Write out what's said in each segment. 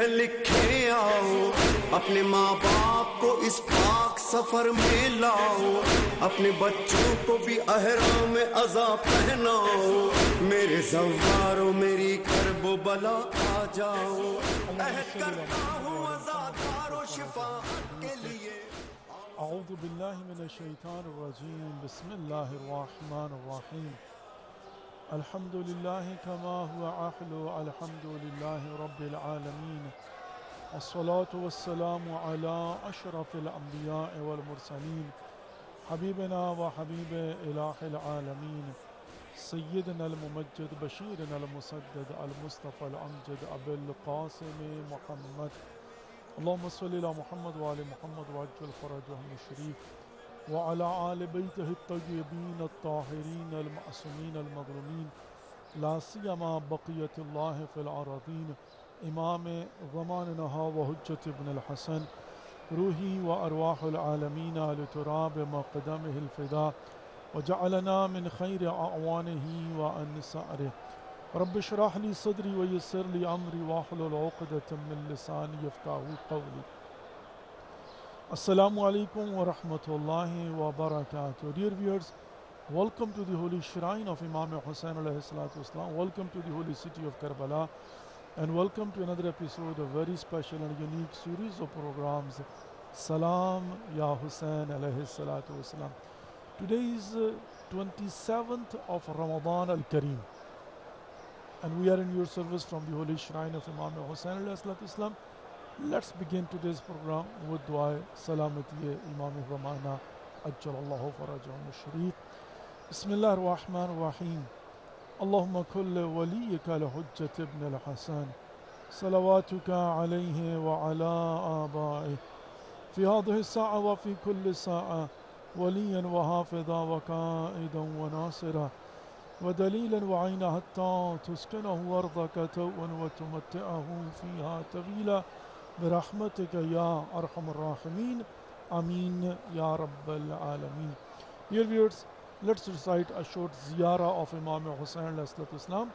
لکھے آؤ، اپنے ماں باپ کو اس پاک سفر میں لاؤ، اپنے بچوں کو بھی احرام عزا پہناؤ، میرے زوارو میری کرب و بلا آ جاؤ، عہد کرتا ہوں عزادار و شفاعت کے لیے۔ اعوذ باللہ من الشیطان الرجیم، بسم اللہ الرحمن الرحیم، الحمد للہ کما هو احلو، الحمد للہ رب العالمین، الصلاة والسلام على اشرف الانبیاء والمرسلین، حبیبنا و حبیب الہ العالمین، سیدنا الممجد بشیرنا المسدد المصطفى الامجد ابو القاسم محمد، اللهم صل على محمد وعلى محمد وعجل فرجهم الشريف وعلى آل بيته الطيبين الطاهرين المعصومين المظلومين، لا سيما بقية الله في الأراضين، إمام زماننا وحجة ابن الحسن، روحي وأرواح العالمين لتراب مقدمه الفداء، وجعلنا من خير أعوانه وأنصاره، رب اشرح لي صدري ويسر لي امري واحلل عقدة من لساني يفقهوا قولي۔ Assalamu alaikum wa rahmatullahi wa barakatuh. Dear viewers, welcome to the holy shrine of Imam Hussain alayhi salatu wasalam. Welcome to the holy city of Karbala, and welcome to another episode of very special and unique series of programs, Salam Ya Hussain alayhi salatu wasalam. Today is 27th of Ramadan al-Kareem, and we are in your service from the holy shrine of Imam Hussain alayhi salatu wasalam. Let's begin today's program with dua salamati Imam Zamana ajjalallahu farajahum al-sharif. Bismillah ar-Rahman ar-Rahim. Allahumma kulli waliyika al-Hujjat ibn al-Hasan, salawatuka alayhi wa ala abaihi, fi hadhihi as-sa'a wa fi kulli sa'a, waliyan wa hafidha wa qa'idan wa nasira, ودليلا وعينا حتى تسكنه أرضك توءا وتمتعه فيها طويلا برحمتك يا أرحم الراحمين آمين يا رب العالمين. Dear viewers, let's recite a short ziyarah of Imam Hussain alayhi salatu wasalam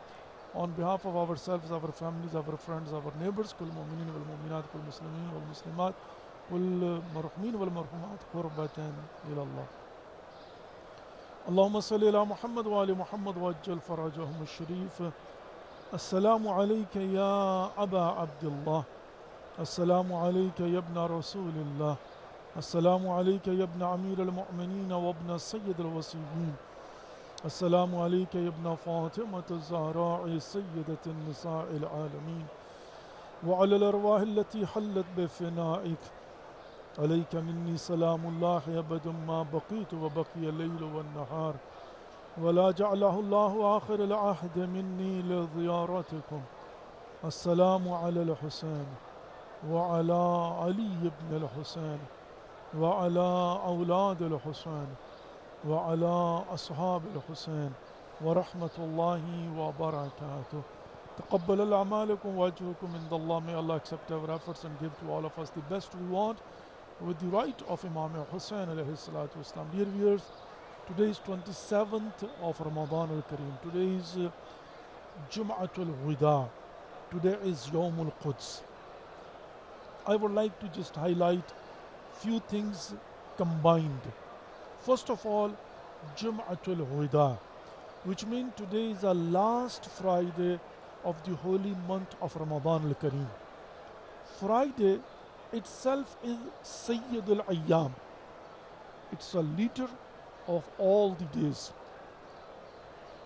on behalf of ourselves, our families, our friends, our neighbors. كل مؤمنين والمؤمنات، كل مسلمين والمسلمات، كل مرحومين والمرحومات قربة إلى الله. اللهم صل على محمد وآل محمد وعجل فرجهم الشريف. السلام عليك يا أبا عبد الله، السلام عليك يا ابن رسول الله، السلام عليك يا ابن أمير المؤمنين وابن سيد الوصيين، السلام عليك يا ابن فاطمة الزهراء سيدة النساء العالمين، وعلى الأرواح التي حلت بفنائك، عليك مني سلام الله أبدا ما بقيت وبقي الليل والنهار، ولا جعله الله آخر العهد مني لزيارتكم. السلام على الحسين وعلى علي بن الحسين وعلى أولاد الحسين وعلى أصحاب الحسين ورحمة الله وبركاته. تقبل الأعمالكم وأجركم عند الله. May Allah accept our efforts and give to all of us the best reward with the right of Imam Hussain alayhi salatu wasalam. Dear viewers, today is 27th of Ramadan al-Kareem. Today is Jum'atul Wida. Today is Yawm al-Quds. I would like to just highlight few things combined. First of all, Jum'atul Wida, which means today is the last Friday of the holy month of Ramadan al-Kareem. Friday itself is Sayyid al-Ayyam. It's a leader of all the days,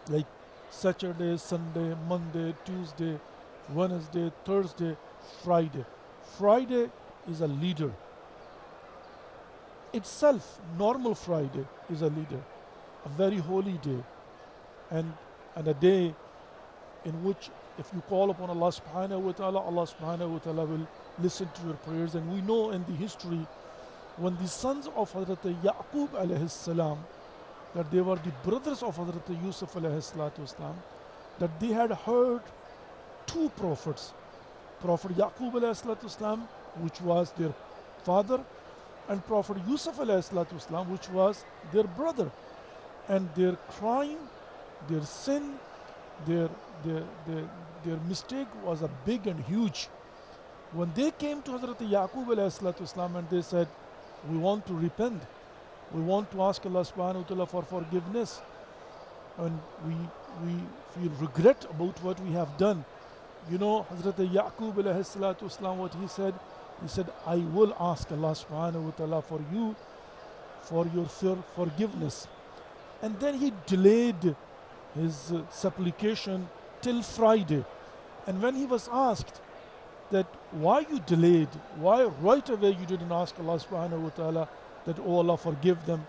like Saturday, Sunday, Monday, Tuesday, Wednesday, Thursday, Friday. Friday is a leader. Itself, normal Friday is a leader, a very holy day, and a day in which if you call upon Allah subhanahu wa ta'ala, Allah subhanahu wa ta'ala will listen to your prayers. And we know in the history, when the sons of Hazrat Yaqub alayhi salam, that they were the brothers of Hazrat Yusuf alayhi salatu wasalam, that they had heard two prophets, Prophet Yaqub alayhi salatu wasalam, which was their father, and Prophet Yusuf alayhi salatu wasalam, which was their brother. And their crime, their sin, their mistake was a big and huge. When they came to Hazrat Yaqub alayhi salatu wasalam and they said, we want to repent, we want to ask Allah subhanahu wa ta'ala for forgiveness, and we feel regret about what we have done. You know, Hazrat Yaqub alayhi salatu wasalam, what he said, I will ask Allah subhanahu wa ta'ala for you, for your forgiveness. And then he delayed his supplication till Friday. And when he was asked that why you delayed, why right away you didn't ask Allah subhanahu wa ta'ala that, oh Allah, forgive them,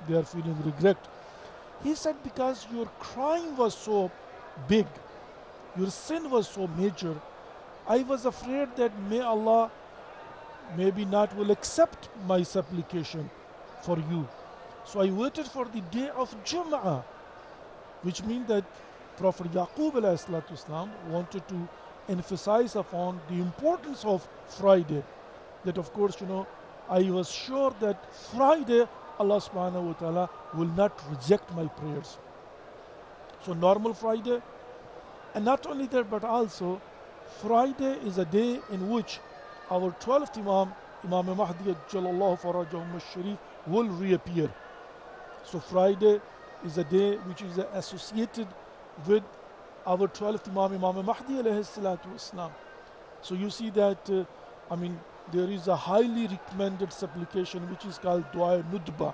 they are feeling regret, he said, because your crime was so big, your sin was so major, I was afraid that may Allah maybe not will accept my supplication for you. So I waited for the day of Jum'ah, which means that Prophet Yaqub alayhi salatu wasalam wanted to emphasize upon the importance of Friday. That of course, you know, I was sure that Friday Allah subhanahu wa ta'ala will not reject my prayers. So normal Friday, and not only that, but also Friday is a day in which our 12th Imam, Imam Mahdi Ajjalallahu Farajahum al-Sharif, will reappear. So Friday is a day which is associated with our 12th Imam, Imam Mahdi alayhi salatu wasalam. So you see that, there is a highly recommended supplication which is called Dua Nudba.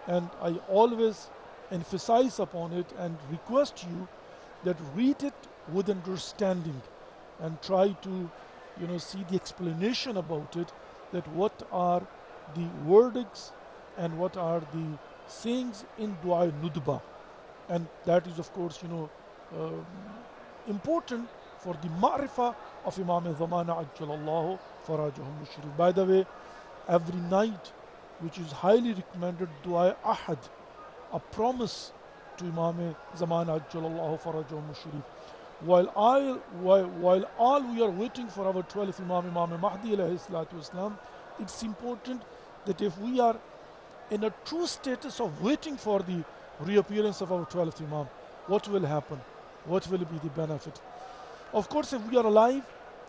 And I always emphasize upon it and request you that read it with understanding and try to, see the explanation about it, that what are the verdicts and what are the sayings in Dua Nudba. And that is of course, important for the ma'rifah of Imam Zamana Ajjalallahu Farajahum al-Sharif. By the way, every night, which is highly recommended, Dua Ahad, a promise to Imam Zamana Ajjalallahu Farajahum al-Sharif. While all we are waiting for our 12th Imam, Imam Mahdi alayhi salatu wasalam, it's important that if we are in a true status of waiting for the reappearance of our 12th Imam, what will happen? What will be the benefit? Of course, if we are alive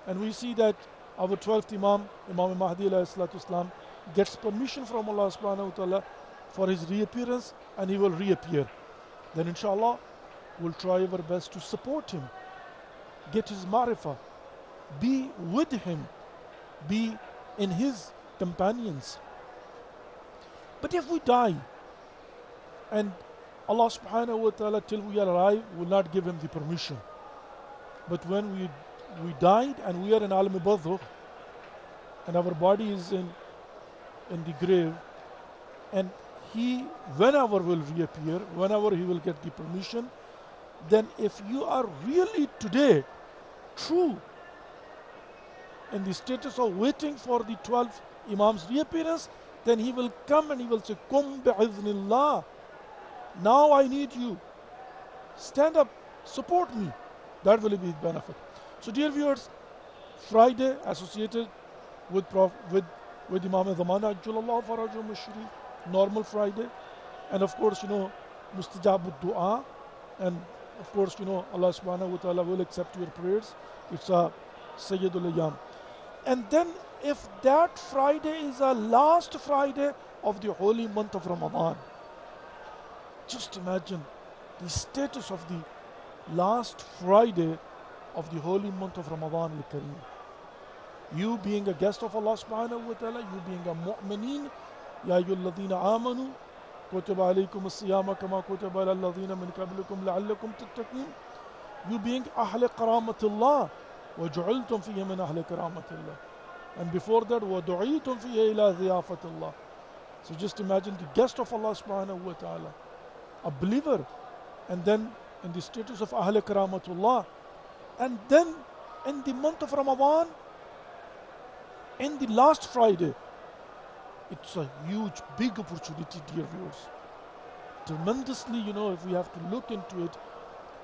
and we see that our 12th Imam, Imam Mahdi alayhi salatu wasalam, gets permission from Allah subhanahu wa ta'ala for his reappearance and he will reappear, then inshallah we'll try our best to support him, get his ma'rifah, be with him, be in his companions. But if we die and Allah subhanahu wa ta'ala till we are alive will not give him the permission, but when we died and we are in Alam Barzakh and our body is in the grave, and he whenever will reappear, whenever he will get the permission, then if you are really today true in the status of waiting for the 12th Imam's reappearance, then he will come and he will say, Kum bi'iznillah, now I need you. stand up, support me. That will be benefit. So dear viewers, Friday associated with with Imam Zamana Ajjalallahu Farajum Sharif, normal Friday, and of course mustajab dua, and of course Allah subhanahu wa ta'ala will accept your prayers. It's a Sayyidul Ayyam. And then if that Friday is a last Friday of the holy month of Ramadan, just imagine the status of the last Friday of the holy month of Ramadan al-Kareem. You being a guest of Allah subhanahu wa ta'ala, you being a mu'mineen, Ya ayyuhalladhina amanu, kutiba alaykum as-siyama kama kutiba ala alladhina min qablikum la'allakum tattaqun. You being ahl karamatillah, wa ju'iltum fihi min ahl karamatillah. And before that, wa du'itum fihi ila ziyafatillah. So just imagine the guest of Allah subhanahu wa ta'ala, a believer, and then in the status of ahl karamatullah, and then in the month of Ramadan, in the last Friday. It's a huge, big opportunity, dear viewers. Tremendously, if we have to look into it,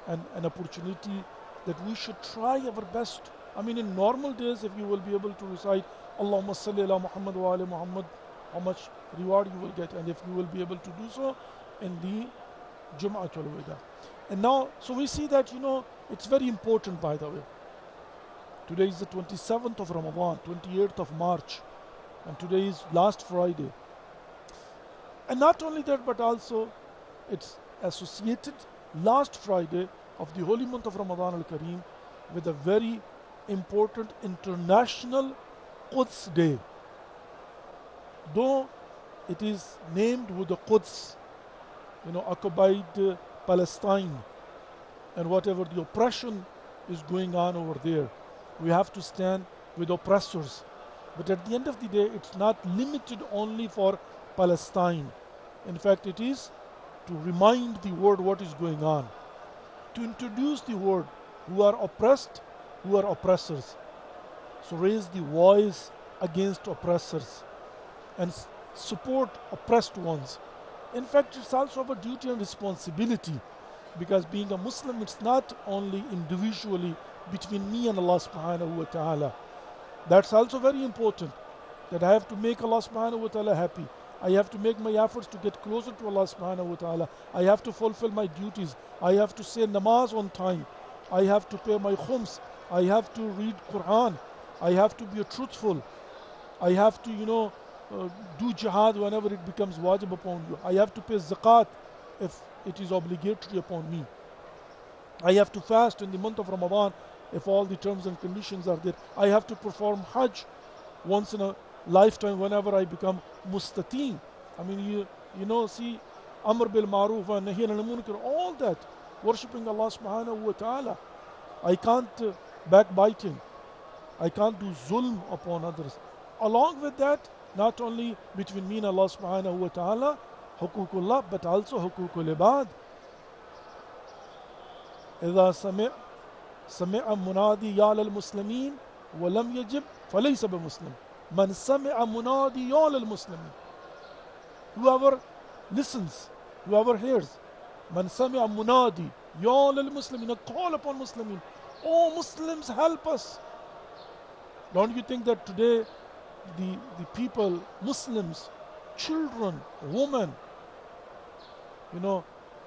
and an opportunity that we should try our best. I mean, in normal days, if you will be able to recite Allahumma salli ala Muhammad wa ala Muhammad, how much reward you will get, and if you will be able to do so in the Jum'atul Wida. And now, so we see that, it's very important, by the way. Today is the 27th of Ramadan, 28th of March, and today is last Friday. And not only that, but also it's associated last Friday of the holy month of Ramadan al-Kareem with a very important international Quds Day. Though it is named with the Quds, occupied Palestine, and whatever the oppression is going on over there, we have to stand with oppressors. But at the end of the day, it's not limited only for Palestine. In fact, it is to remind the world what is going on, to introduce the world who are oppressed, who are oppressors. So raise the voice against oppressors and support oppressed ones. In fact, it's also our duty and responsibility, because being a Muslim, it's not only individually between me and Allah subhanahu wa ta'ala. That's also very important, that I have to make Allah subhanahu wa ta'ala happy. I have to make my efforts to get closer to Allah subhanahu wa ta'ala. I have to fulfill my duties. I have to say namaz on time. I have to pay my khums. I have to read Quran. I have to be truthful. I have to, do jihad whenever it becomes wajib upon you. I have to pay zakat if it is obligatory upon me. I have to fast in the month of Ramadan if all the terms and conditions are there. I have to perform Hajj once in a lifetime whenever I become mustati. I mean, see, Amr bil Maruf and Nahi anil Munkar, all that, worshipping Allah subhanahu wa ta'ala. I can't backbiting. I can't do zulm upon others. Along with that, not only between me and Allah subhanahu wa ta'ala, hukukullah, but also hukukul ibad. إذا سمع منادي يا للمسلمين ولم يجب فليس بمسلم. من سمع منادي يا للمسلمين. Whoever listens, whoever hears. من سمع منادي يا للمسلمين. A call upon Muslimin. Oh Muslims, help us. Don't you think that today the people, Muslims, children, women,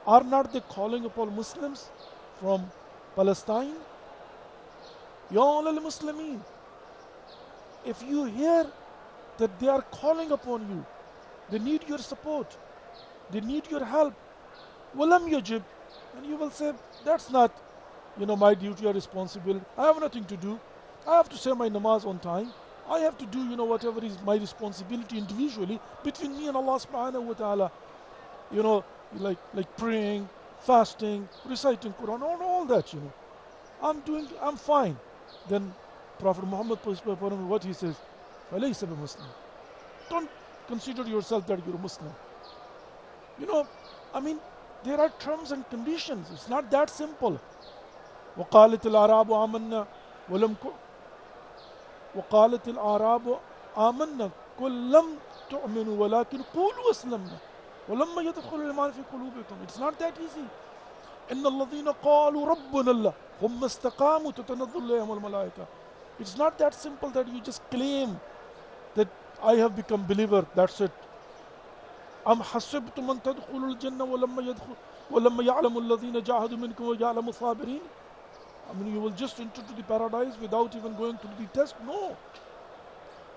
are not they calling upon Muslims from Palestine? Ya al-Muslimin. If you hear that they are calling upon you, they need your support, they need your help, walam yajib, and you will say, that's not, my duty or responsibility. I have nothing to do. I have to say my namaz on time. I have to do, whatever is my responsibility individually between me and Allah subhanahu wa ta'ala. Like praying, fasting, reciting Quran, all that, I'm fine. Then Prophet Muhammad, what he says, فَلَيْسَ بِمُسْلِمٍ. Don't consider yourself that you're a Muslim. There are terms and conditions. It's not that simple. وَقَالَتِ الْأَعْرَابُ آمَنَّا وَقَالَتِ الْأَعْرَابُ آمَنَّا قُلْ لَمْ تُؤْمِنُوا وَلَكِنْ قُولُوا أَسْلَمْنَا وَلَمَّا يَدْخُلُ الْإِيمَانُ فِي قُلُوبِكُمْ. It's not that easy. إن الذين قالوا ربنا الله ثم استقاموا تتنزل عليهم الملائكة. It's not that simple that you just claim that I have become believer, that's it. أم حسبتم أن تدخلوا الجنة ولما يعلم الذين جاهدوا منكم ويعلم الصابرين. I mean, you will just enter to the paradise without even going through the test? No.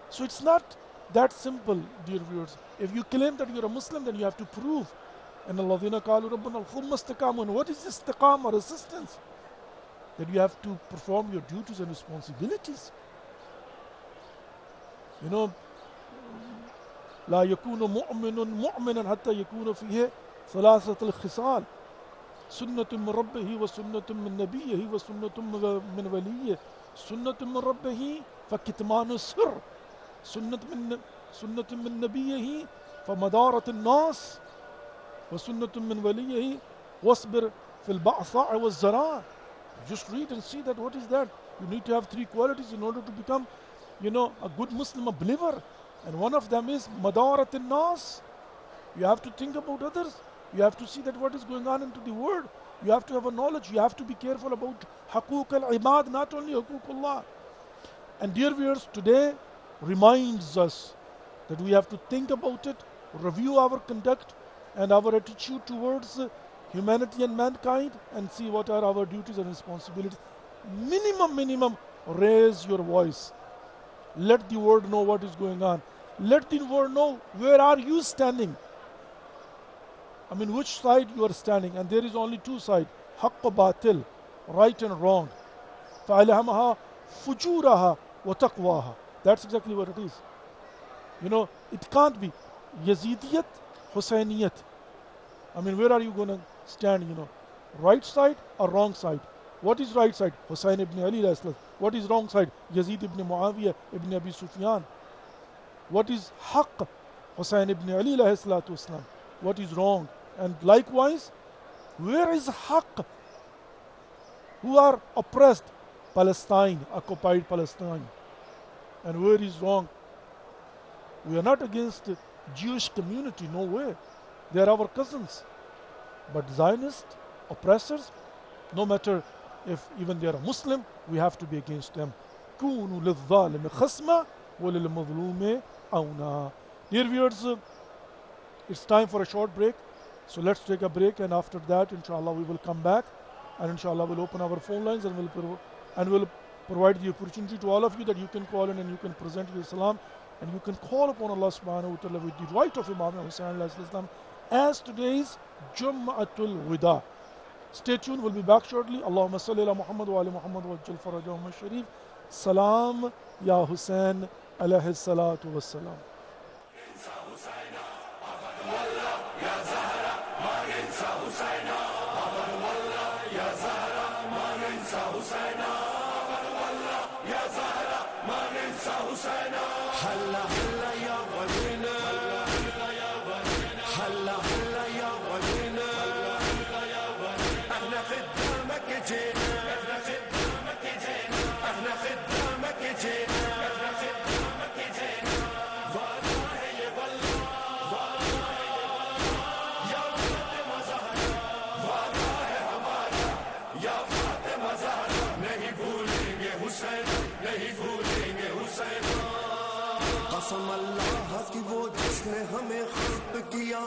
So it's not that simple, dear viewers. If you claim that you're a Muslim, then you have to prove. And الذين قالوا ربنا ثم استقاموا. And what is istiqamah, resistance? That you have to perform your duties and responsibilities. You know, لا يكون مؤمن مؤمنا حتى يكون فيه ثلاثة الخصال سنة من ربه وسنة من نبيه وسنة من وليه سنة من ربه فكتمان السر سنة من نبيه فمدارة الناس وسنة من وليه واصبر في البأساء والضراء. Just read and see that what is that. You need to have three qualities in order to become, you know, a good Muslim, a believer. And one of them is madarat al-nas. You have to think about others. You have to see that what is going on into the world. You have to have a knowledge. You have to be careful about haqooq al-ibad, not only haqooq Allah. And dear viewers, today reminds us that we have to think about it, review our conduct and our attitude towards humanity and mankind, and see what are our duties and responsibilities. Minimum, raise your voice. Let the world know what is going on. Let the world know where are you standing. I mean, which side you are standing. And there is only two sides, haqq wa batil, right and wrong. فَأَلْهَمَهَا فُجُورَهَا وَتَقْوَاهَا. That's exactly what it is. You know, it can't be Yazidiyat, Husainiyat. I mean, where are you going to stand, you know? Right side or wrong side? What is right side? Husayn ibn Ali alayhi salam. What is wrong side? Yazid ibn Muawiyah ibn Abi Sufyan. What is haqq? Husayn ibn Ali alayhi salatu wasalam. What is wrong? And likewise, where is haqq? Who are oppressed? Palestine, occupied Palestine. And where is wrong? We are not against the Jewish community, no way. They are our cousins. But Zionist oppressors, no matter if even they are a Muslim, we have to be against them. كُونُوا لِلظَّالِمِ خَصْمًا وَلِلْمَظْلُومِ عَوْنًا. Dear viewers, it's time for a short break. So let's take a break, and after that, inshallah, we will come back. And inshallah, we'll open our phone lines and we'll provide the opportunity to all of you that you can call in and you can present your salam. And you can call upon Allah subhanahu wa ta'ala with the right of Imam Hussain alayhi salam as today's Jum'atul Wida. Stay tuned, we'll be back shortly. Allahumma salli ala Muhammad wa ala Muhammad wa ajjal farajahum al-sharif. Salam ya Hussain alayhi salatu wassalam. هلا هلا يا غنينا هلا هلا يا غنينا احنا خدامك جينا احنا خدامك جينا احنا خدامك جينا احنا خدامك جينا والله يا والله يا فاطمة زهرا والله ہمارا یا فاطمہ زہرا نہیں بھولیں گے حسین نہیں بھولیں گے حسین. قسم اللہ کی وہ جس نے ہمیں خلق کیا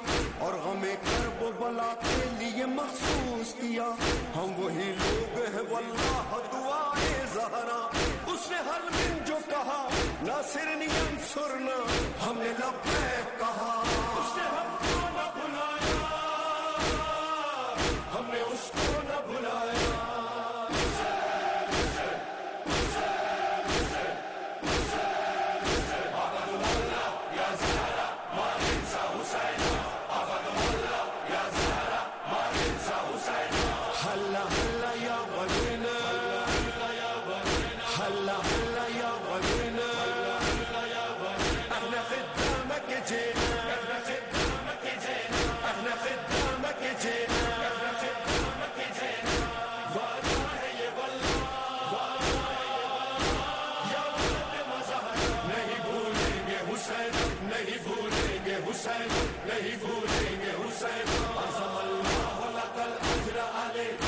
اور ہمیں کرب و بلا کے لیے مخصوص کیا. ہم وہی لوگ ہیں واللہ دعائے زہرا. اس نے ہر من جو کہا ناصرنی انصرنا ہم نے لبیک کہا. اس نے ہم کو نہ بلایا ہم نے اس کو نہ بلایا. نہیں بھولیں گے حسین. عظم اللہ لک الاجر علیہ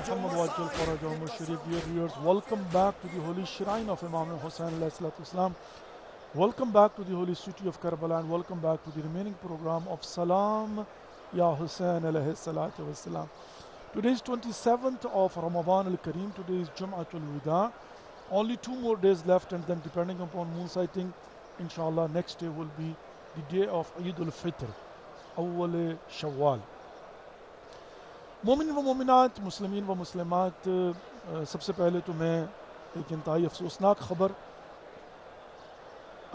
Muhammad wa ajal farajahum sharif. Dear viewers, welcome back to the holy shrine of Imam Hussain alayhi salatu wasalam. Welcome back to the holy city of Karbala, and welcome back to the remaining program of Salam Ya Hussain alayhi salatu wasalam. Today is 27th of Ramadan al-Kareem. Today is Jum'atul Wida. Only 2 more days left, and then depending upon moon sighting, inshallah next day will be the day of Eid al-Fitr, Awwal Shawwal. مومن و مومنات، مسلمین و مسلمات، سب سے پہلے تو میں ایک انتہائی افسوسناک خبر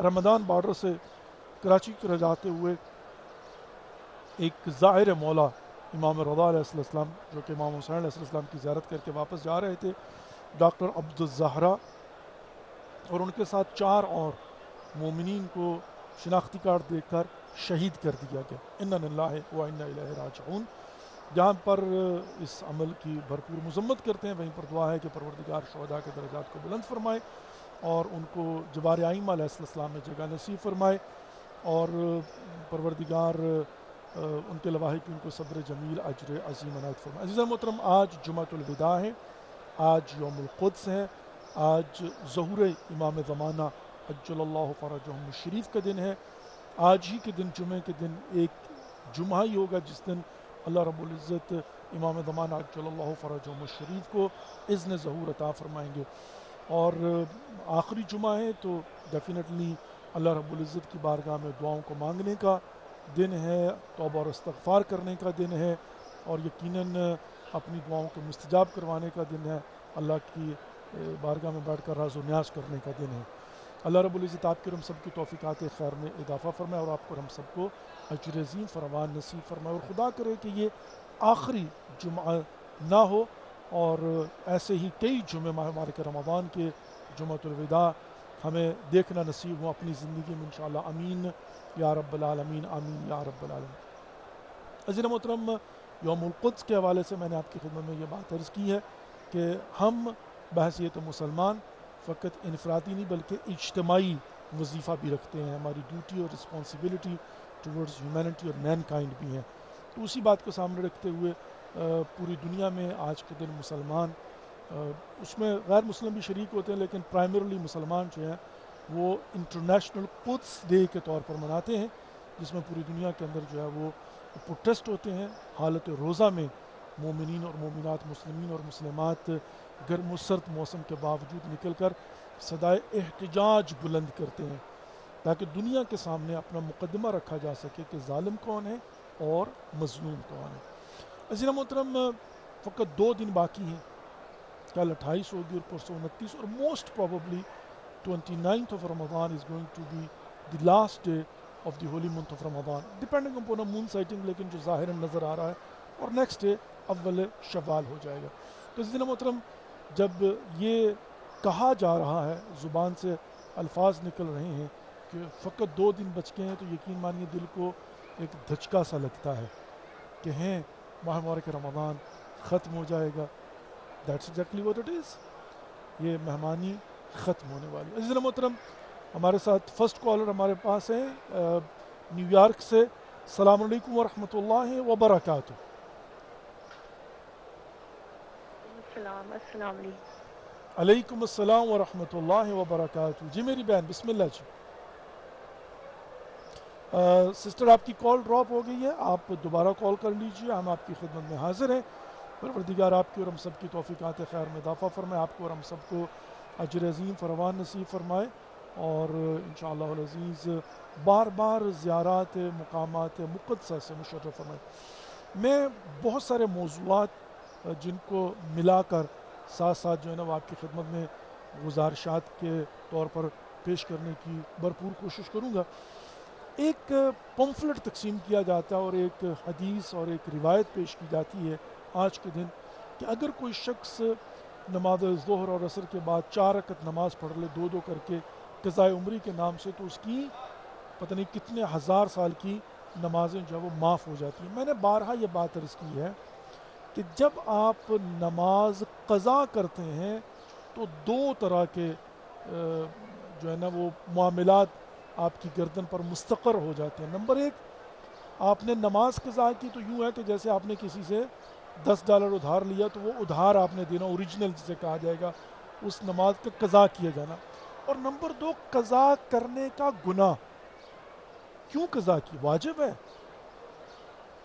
رمضان بارڈر سے کراچی کی طرف جاتے ہوئے ایک زائر مولا امام رضا علیہ السلام جو کہ امام حسین علیہ السلام کی زیارت کر کے واپس جا رہے تھے، ڈاکٹر عبد الزہرا اور ان کے ساتھ 4 اور مومنین کو شناختی کارڈ دے کر شہید کر دیا گیا. انا للہ و انا الیہ راجعون. جہاں پر اس عمل کی بھرپور مذمت کرتے ہیں، وہیں پر دعا ہے کہ پروردگار شہداء کے درجات کو بلند فرمائے اور ان کو جوار ائمہ علیہ السلام میں جگہ نصیب فرمائے، اور پروردگار ان کے لواحقین کو صبر جمیل اجر عظیم عنایت فرمائے. عزیزان محترم، آج جمعۃ الوداع ہے، آج یوم القدس ہے، آج ظہور امام زمانہ عجل اللہ فرجہم الشریف کا دن ہے. آج ہی کے دن، جمعے کے دن، ایک جمعہ ہی ہوگا جس دن اللہ رب العزت امام زمانہ عجل اللہ فرجہم الشریف کو اذن ظہور عطا فرمائیں گے، اور آخری جمعہ ہے تو ڈیفینیٹلی اللہ رب العزت کی بارگاہ میں دعاؤں کو مانگنے کا دن ہے، توبہ اور استغفار کرنے کا دن ہے، اور یقیناً اپنی دعاؤں کو مستجاب کروانے کا دن ہے، اللہ کی بارگاہ میں بیٹھ کر راز و نیاز کرنے کا دن ہے. اللہ رب العزت آپ کے اور ہم سب کی توفیقات خیر میں اضافہ فرمائے، اور آپ کو اور ہم سب کو اجر عظیم فراوان نصیب فرمائے، اور خدا کرے کہ یہ آخری جمعہ نہ ہو، اور ایسے ہی کئی جمعے ماہ مبارک رمضان کے جمعۃ الوداع ہمیں دیکھنا نصیب ہو اپنی زندگی میں انشاءاللہ. آمین یا رب العالمین، آمین یا رب العالمین. عزیزان محترم، یوم القدس کے حوالے سے میں نے آپ کی خدمت میں یہ بات عرض کی ہے کہ ہم بحیثیت مسلمان فقط انفرادی نہیں بلکہ اجتماعی وظیفہ بھی رکھتے ہیں. ہماری ڈیوٹی اور رسپانسبلٹی ٹورڈز ہیومینٹی اور مین کائنڈ بھی ہیں. تو اسی بات کو سامنے رکھتے ہوئے پوری دنیا میں آج کے دن مسلمان، اس میں غیر مسلم بھی شریک ہوتے ہیں، لیکن پرائمرلی مسلمان جو ہیں وہ انٹرنیشنل قدس ڈے کے طور پر مناتے ہیں، جس میں پوری دنیا کے اندر جو ہے وہ پروٹیسٹ ہوتے ہیں. حالت روزہ میں مومنین اور مومنات، مسلمین اور مسلمات گرم و سرد موسم کے باوجود نکل کر صدائے احتجاج بلند کرتے ہیں تاکہ دنیا کے سامنے اپنا مقدمہ رکھا جا سکے کہ ظالم کون ہے اور مظلوم کون ہے. عزیزان محترم، فقط 2 دن باقی ہیں، کل 28 ہوگی اور پرسوں 29، اور most probably 29th of Ramadan is going to be the last day of the holy month of Ramadan, depending upon a moon sighting، لیکن جو ظاہراً نظر آ رہا ہے، اور نیکسٹ ڈے اول شوال ہو جائے گا. تو عزیزان محترم، جب یہ کہا جا رہا ہے، زبان سے الفاظ نکل رہے ہیں کہ فقط 2 دن بچ گئے ہیں، تو یقین مانیے دل کو ایک دھچکا سا لگتا ہے کہ ہیں ماہ مبارک رمضان ختم ہو جائے گا. That's exactly what it is, یہ مہمانی ختم ہونے والی. عزیزان محترم، ہمارے ساتھ فرسٹ کالر ہمارے پاس ہیں نیو یارک سے. السلام علیکم ورحمۃ اللہ وبرکاتہ. السلام علیکم. علیکم السلام ورحمۃ اللہ وبرکاتہ. جی میری بہن، بسم اللہ. جی سسٹر، آپ کی کال ڈراپ ہو گئی ہے، آپ دوبارہ کال کر لیجیے، ہم آپ کی خدمت میں حاضر ہیں. پروردگار آپ کی اور ہم سب کی توفیقات خیر میں اضافہ فرمائے، آپ کو اور ہم سب کو اجر عظیم فراوان نصیب فرمائے، اور انشاءاللہ العزیز بار بار زیارات مقامات مقدسہ سے مشرف فرمائے. میں بہت سارے موضوعات جن کو ملا کر ساتھ ساتھ جو ہے نا وہ آپ کی خدمت میں گزارشات کے طور پر پیش کرنے کی بھرپور کوشش کروں گا. ایک پمفلٹ تقسیم کیا جاتا ہے اور ایک حدیث اور ایک روایت پیش کی جاتی ہے آج کے دن کہ اگر کوئی شخص نماز ظہر اور عصر کے بعد 4 رکعت نماز پڑھ لے 2 کر کے قضاء عمری کے نام سے، تو اس کی پتہ نہیں کتنے ہزار سال کی نمازیں جو ہے وہ معاف ہو جاتی ہیں. میں نے بارہا یہ بات عرض کی ہے کہ جب آپ نماز قضا کرتے ہیں تو 2 طرح کے جو ہے نا وہ معاملات آپ کی گردن پر مستقر ہو جاتے ہیں. نمبر ایک، آپ نے نماز قضا کی تو یوں ہے کہ جیسے آپ نے کسی سے $10 ادھار لیا تو وہ ادھار آپ نے دینا، اوریجنل جسے کہا جائے گا، اس نماز کا قضا کیا جانا. اور نمبر دو، قضا کرنے کا گناہ. کیوں قضا کی؟ واجب ہے.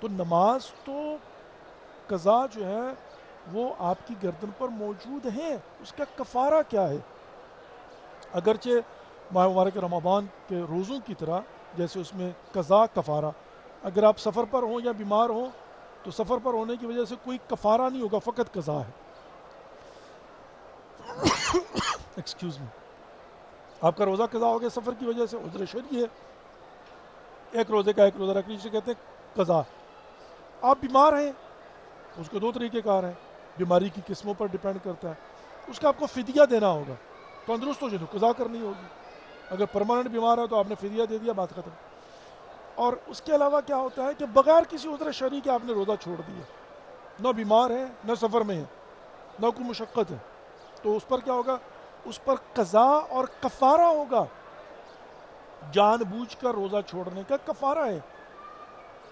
تو نماز تو قضا جو ہے وہ آپ کی گردن پر موجود ہے، اس کا کفارہ کیا ہے؟ اگرچہ ماہ مبارک رمضان کے روزوں کی طرح جیسے اس میں قضا کفارہ، اگر آپ سفر پر ہوں یا بیمار ہوں تو سفر پر ہونے کی وجہ سے کوئی کفارہ نہیں ہوگا، فقط قضا ہے. Excuse me. آپ کا روزہ قضا ہو گیا سفر کی وجہ سے، عذر شرعی ہے، ایک روزے کا ایک روزہ رکھنے سے کہتے ہیں قضا. آپ بیمار ہیں، اس کو دو طریقے کار ہیں، بیماری کی قسموں پر ڈیپینڈ کرتا ہے. اس کا آپ کو فدیہ دینا ہوگا، تندرست ہو جائے تو قضا کرنی ہوگی. اگر پرماننٹ بیمار ہے تو آپ نے فدیہ دے دیا، بات ختم. اور اس کے علاوہ کیا ہوتا ہے کہ بغیر کسی عذر شرعی کے آپ نے روزہ چھوڑ دیا، نہ بیمار ہے نہ سفر میں ہے نہ کوئی مشقت ہے، تو اس پر کیا ہوگا؟ اس پر قضا اور کفارہ ہوگا. جان بوجھ کر روزہ چھوڑنے کا کفارہ ہے.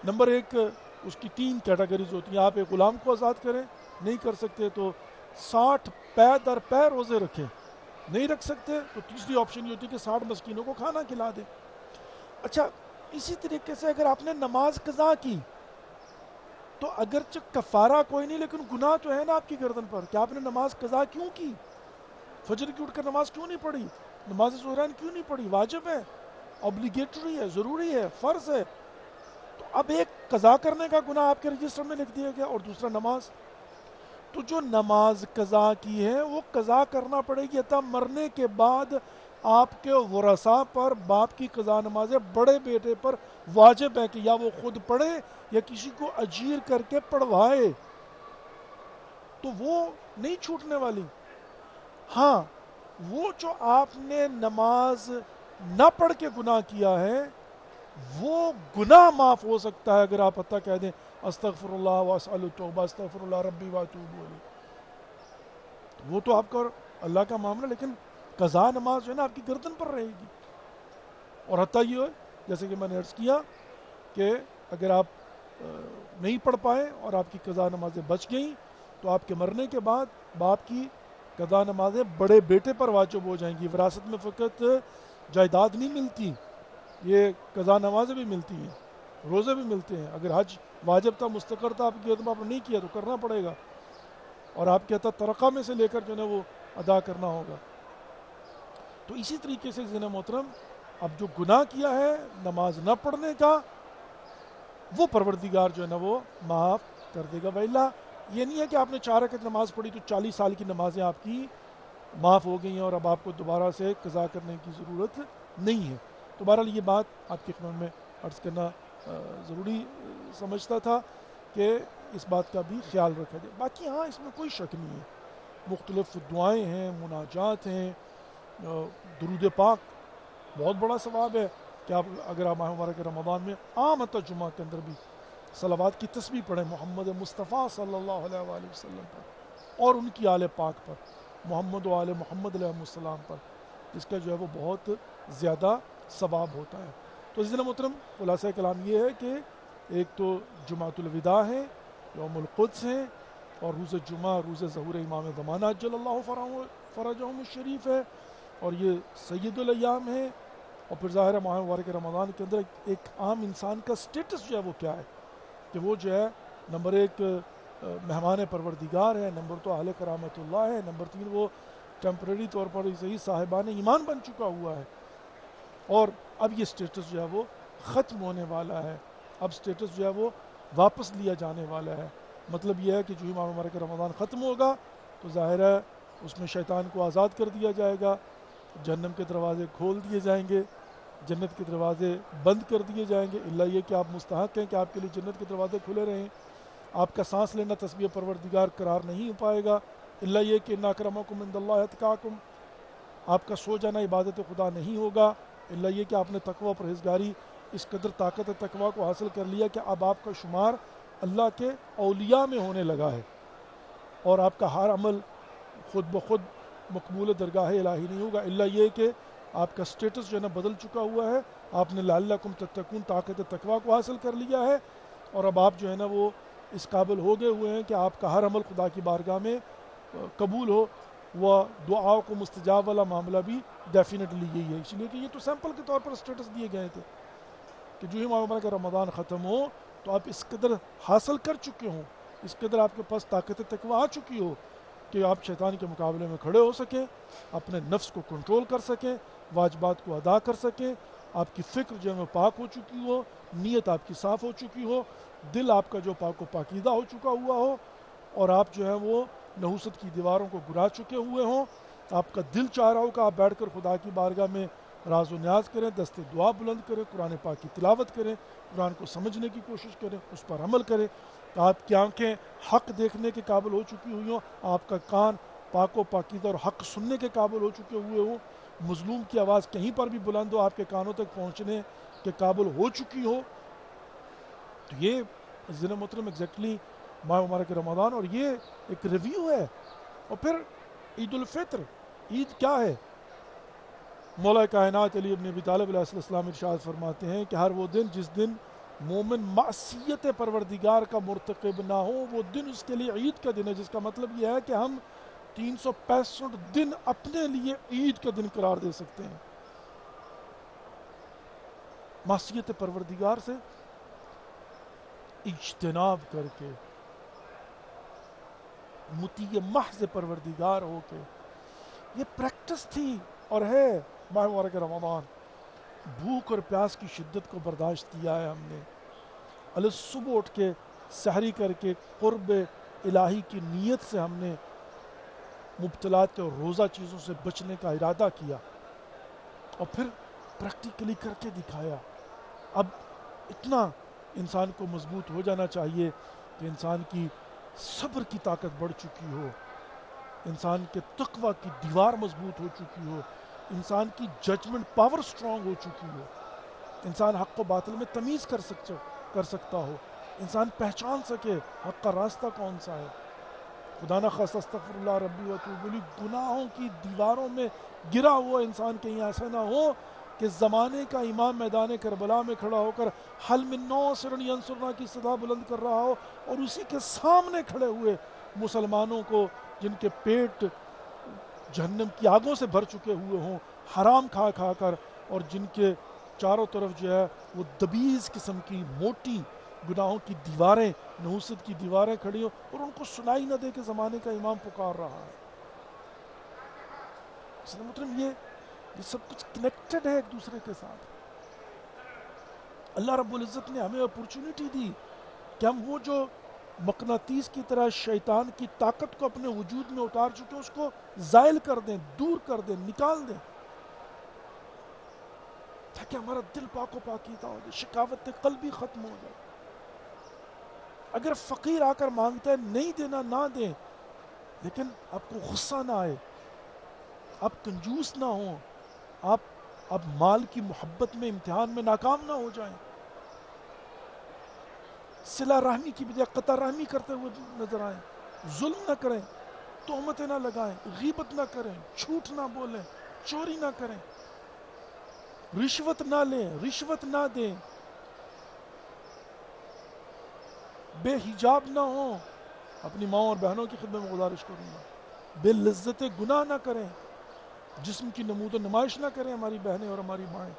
نمبر ایک، اس کی 3 کیٹیگریز ہوتی ہیں. آپ ایک غلام کو آزاد کریں، نہیں کر سکتے تو 60 پے در پے روزے رکھیں، نہیں رکھ سکتے تو تیسری آپشن یہ ہوتی ہے کہ 60 مسکینوں کو کھانا کھلا دیں. اچھا، اسی طریقے سے اگر آپ نے نماز قضا کی تو اگرچہ کفارہ کوئی نہیں لیکن گناہ تو ہے نا آپ کی گردن پر کہ آپ نے نماز قضا کیوں کی. فجر کی اٹھ کر نماز کیوں نہیں پڑھی؟ نماز ظہران کیوں نہیں پڑھی؟ واجب ہے، اوبلیگیٹری ہے، ضروری ہے، فرض ہے. تو اب ایک قضا کرنے کا گناہ آپ کے رجسٹر میں لکھ دیا گیا اور دوسرا نماز. تو جو نماز قضا کی ہے وہ قضا کرنا پڑے گی، حتیٰ مرنے کے بعد آپ کے ورثاء پر باپ کی قضا نمازیں بڑے بیٹے پر واجب ہے کہ یا وہ خود پڑھے یا کسی کو اجیر کر کے پڑھوائے، تو وہ نہیں چھوٹنے والی. ہاں، وہ جو آپ نے نماز نہ پڑھ کے گناہ کیا ہے وہ گناہ معاف ہو سکتا ہے اگر آپ حتیٰ کہہ دیں استغفر اللہ واسأل التوبہ، استغفر اللہ ربی واتوب الیہ. وہ تو آپ کا اور اللہ کا معاملہ، لیکن قضا نماز جو ہے نا آپ کی گردن پر رہے گی. اور حتیٰ یہ جیسے کہ میں نے عرض کیا کہ اگر آپ نہیں پڑھ پائے اور آپ کی قضا نمازیں بچ گئیں تو آپ کے مرنے کے بعد باپ کی قضا نمازیں بڑے بیٹے پر واجب ہو جائیں گی. وراثت میں فقط جائیداد نہیں ملتی، یہ قضا نمازیں بھی ملتی ہیں، روزے بھی ملتے ہیں. اگر حج واجب تھا، مستقر تھا، آپ کی گردن پر نہیں کیا تو کرنا پڑے گا، اور آپ کے حتیٰ ترقہ میں سے لے کر جو ہے وہ ادا کرنا ہوگا. تو اسی طریقے سے عزیزان محترم، اب جو گناہ کیا ہے نماز نہ پڑھنے کا، وہ پروردگار جو ہے نا وہ معاف کر دے گا. وإلا یہ نہیں ہے کہ آپ نے 4 رکعت نماز پڑھی تو 40 سال کی نمازیں آپ کی معاف ہو گئی ہیں اور اب آپ کو دوبارہ سے قضا کرنے کی ضرورت نہیں ہے. تو بہرحال یہ بات آپ کے خدمت میں عرض کرنا ضروری سمجھتا تھا کہ اس بات کا بھی خیال رکھا جائے. باقی ہاں اس میں کوئی شک نہیں ہے، مختلف دعائیں ہیں، مناجات ہیں، درود پاک بہت بڑا ثواب ہے کہ آپ اگر آپ ماہ مبارک رمضان میں عام حتیٰ جمعہ کے اندر بھی صلوات کی تسبیح پڑھیں محمد مصطفیٰ صلی اللہ علیہ وآلہ وسلم پر اور ان کی آل پاک پر، محمد و آل محمد علیہ السلام پر، جس کا جو ہے وہ بہت زیادہ ثواب ہوتا ہے. تو عزیزان محترم، خلاصہ کلام یہ ہے کہ ایک تو جمعۃ الوداع ہے، یوم القدس ہے، اور روز جمعہ روز ظہور امام زمانہ عجل اللہ فرجہم الشریف ہے، اور یہ سید الایام ہے. اور پھر ظاہر ہے ماہ مبارک رمضان کے اندر ایک عام انسان کا سٹیٹس جو ہے وہ کیا ہے کہ وہ جو ہے نمبر 1 مہمان پروردگار ہے، نمبر 2 اہل کرامت اللہ ہے، نمبر 3 وہ ٹیمپریری طور پر صحیح صاحبان ایمان بن چکا ہوا ہے. اور اب یہ سٹیٹس جو ہے وہ ختم ہونے والا ہے، اب سٹیٹس جو ہے وہ واپس لیا جانے والا ہے. مطلب یہ ہے کہ جو ہی ماہ مبارک رمضان ختم ہوگا تو ظاہر ہے اس میں شیطان کو آزاد کر دیا جائے گا، جہنم کے دروازے کھول دیے جائیں گے، جنت کے دروازے بند کر دیے جائیں گے، الا یہ کہ آپ مستحق ہیں کہ آپ کے لیے جنت کے دروازے کھلے رہیں. آپ کا سانس لینا تسبیح پروردگار قرار نہیں ہو پائے گا، الا یہ کہ ان اکرمکم عند اللہ اتقاکم. آپ کا سو جانا عبادت خدا نہیں ہوگا، الا یہ کہ آپ نے تقوی پرہیزگاری اس قدر طاقت تقوی کو حاصل کر لیا کہ اب آپ کا شمار اللہ کے اولیاء میں ہونے لگا ہے، اور آپ کا ہر عمل خود بخود مقبول درگاہ الہی نہیں ہوگا، الا یہ کہ آپ کا سٹیٹس جو ہے نا بدل چکا ہوا ہے، آپ نے لعلکم تتقون طاقت تقوی کو حاصل کر لیا ہے، اور اب آپ جو ہے نا وہ اس قابل ہو گئے ہوئے ہیں کہ آپ کا ہر عمل خدا کی بارگاہ میں قبول ہو، وہ دعاؤں کو مستجاب والا معاملہ بھی ڈیفینیٹلی یہی ہے. اس لیے کہ یہ تو سیمپل کے طور پر سٹیٹس دیے گئے تھے کہ جو ہی معاملہ کہ رمضان ختم ہو تو آپ اس قدر حاصل کر چکے ہوں، اس قدر آپ کے پاس طاقت تقوی آ چکی ہو کہ آپ شیطان کے مقابلے میں کھڑے ہو سکیں، اپنے نفس کو کنٹرول کر سکیں، واجبات کو ادا کر سکیں، آپ کی فکر جو ہے وہ پاک ہو چکی ہو، نیت آپ کی صاف ہو چکی ہو، دل آپ کا جو پاک و پاکیزہ ہو چکا ہوا ہو، اور آپ جو ہے وہ نحوست کی دیواروں کو گرا چکے ہوئے ہوں. آپ کا دل چاہ رہا ہو کہ آپ بیٹھ کر خدا کی بارگاہ میں راز و نیاز کریں، دست دعا بلند کریں، قرآن پاک کی تلاوت کریں، قرآن کو سمجھنے کی کوشش کریں، اس پر عمل کریں. آپ کی آنکھیں حق دیکھنے کے قابل ہو چکی ہوئی ہوں، آپ کا کان پاک و پاکیزہ اور حق سننے کے قابل ہو چکے ہوئے ہوں، مظلوم کی آواز کہیں پر بھی بلند ہو آپ کے کانوں تک پہنچنے کے قابل ہو چکی ہو. تو یہ عزیزِ محترم ایگزیکٹلی ماہ مبارک رمضان، اور یہ ایک ریویو ہے. اور پھر عید الفطر، عید کیا ہے؟ مولا کائنات علی ابن ابی طالب علیہ السلام ارشاد فرماتے ہیں کہ ہر وہ دن جس دن مومن معصیت پروردگار کا مرتکب نہ ہو، وہ دن اس کے لیے عید کا دن ہے، جس کا مطلب یہ ہے کہ ہم 365 دن اپنے لیے عید کا دن قرار دے سکتے ہیں. معصیت پروردگار سے اجتناب کر کے، مطیع محض پروردگار ہو کے، یہ پریکٹس تھی اور ہے ماہ مبارک رمضان. بھوک اور پیاس کی شدت کو برداشت کیا ہے ہم نے، علی صبح اٹھ کے سحری کر کے قرب الہی کی نیت سے ہم نے مبتلات اور روزہ چیزوں سے بچنے کا ارادہ کیا، اور پھر پریکٹیکلی کر کے دکھایا. اب اتنا انسان کو مضبوط ہو جانا چاہیے کہ انسان کی صبر کی طاقت بڑھ چکی ہو، انسان کے تقوی کی دیوار مضبوط ہو چکی ہو، انسان کی ججمنٹ پاور سٹرونگ ہو چکی ہو، انسان حق و باطل میں تمیز کر سکتا ہو، انسان پہچان سکے حق کا راستہ کون سا ہے. خدا نخواستہ استغفر اللہ ربی و اتوب الیہ، گناہوں کی دیواروں میں گرا ہوا انسان کہیں ایسا نہ ہو کہ زمانے کا امام میدان کربلا میں کھڑا ہو کر حل من ناصر ینصرنا کی صدا بلند کر رہا ہو، اور اسی کے سامنے کھڑے ہوئے مسلمانوں کو جن کے پیٹ جہنم کی آگوں سے بھر چکے ہوئے ہوں حرام کھا کھا کر، اور جن کے چاروں طرف جو ہے وہ دبیز قسم کی موٹی گناہوں کی دیواریں، نحوست کی دیواریں کھڑی ہوں، اور ان کو سنائی نہ دے کہ زمانے کا امام پکار رہا ہے. اس لیے مطلب یہ سب کچھ کنیکٹڈ ہے ایک دوسرے کے ساتھ. اللہ رب العزت نے ہمیں اپورچونٹی دی کہ ہم وہ جو مقناطیس کی طرح شیطان کی طاقت کو اپنے وجود میں اتار چکے ہیں، اس کو زائل کر دیں، دور کر دیں، نکال دیں، تاکہ ہمارا دل پاک و پاکیزہ ہو جائے، شکاوت قلبی ختم ہو جائے. اگر فقیر آ کر مانگتا ہے نہیں دینا نہ دیں، لیکن آپ کو غصہ نہ آئے، آپ کنجوس نہ ہوں، آپ مال کی محبت میں امتحان میں ناکام نہ ہو جائیں، صلہ رحمی کی بجائے قطع رحمی کرتے ہوئے نظر آئیں، ظلم نہ کریں، تہمتیں نہ لگائیں، غیبت نہ کریں، جھوٹ نہ بولیں، چوری نہ کریں، رشوت نہ لیں، رشوت نہ دیں، بے حجاب نہ ہوں. اپنی ماں اور بہنوں کی خدمت میں گزارش کروں گا، بے لذت گناہ نہ کریں، جسم کی نمود و نمائش نہ کریں ہماری بہنیں اور ہماری مائیں،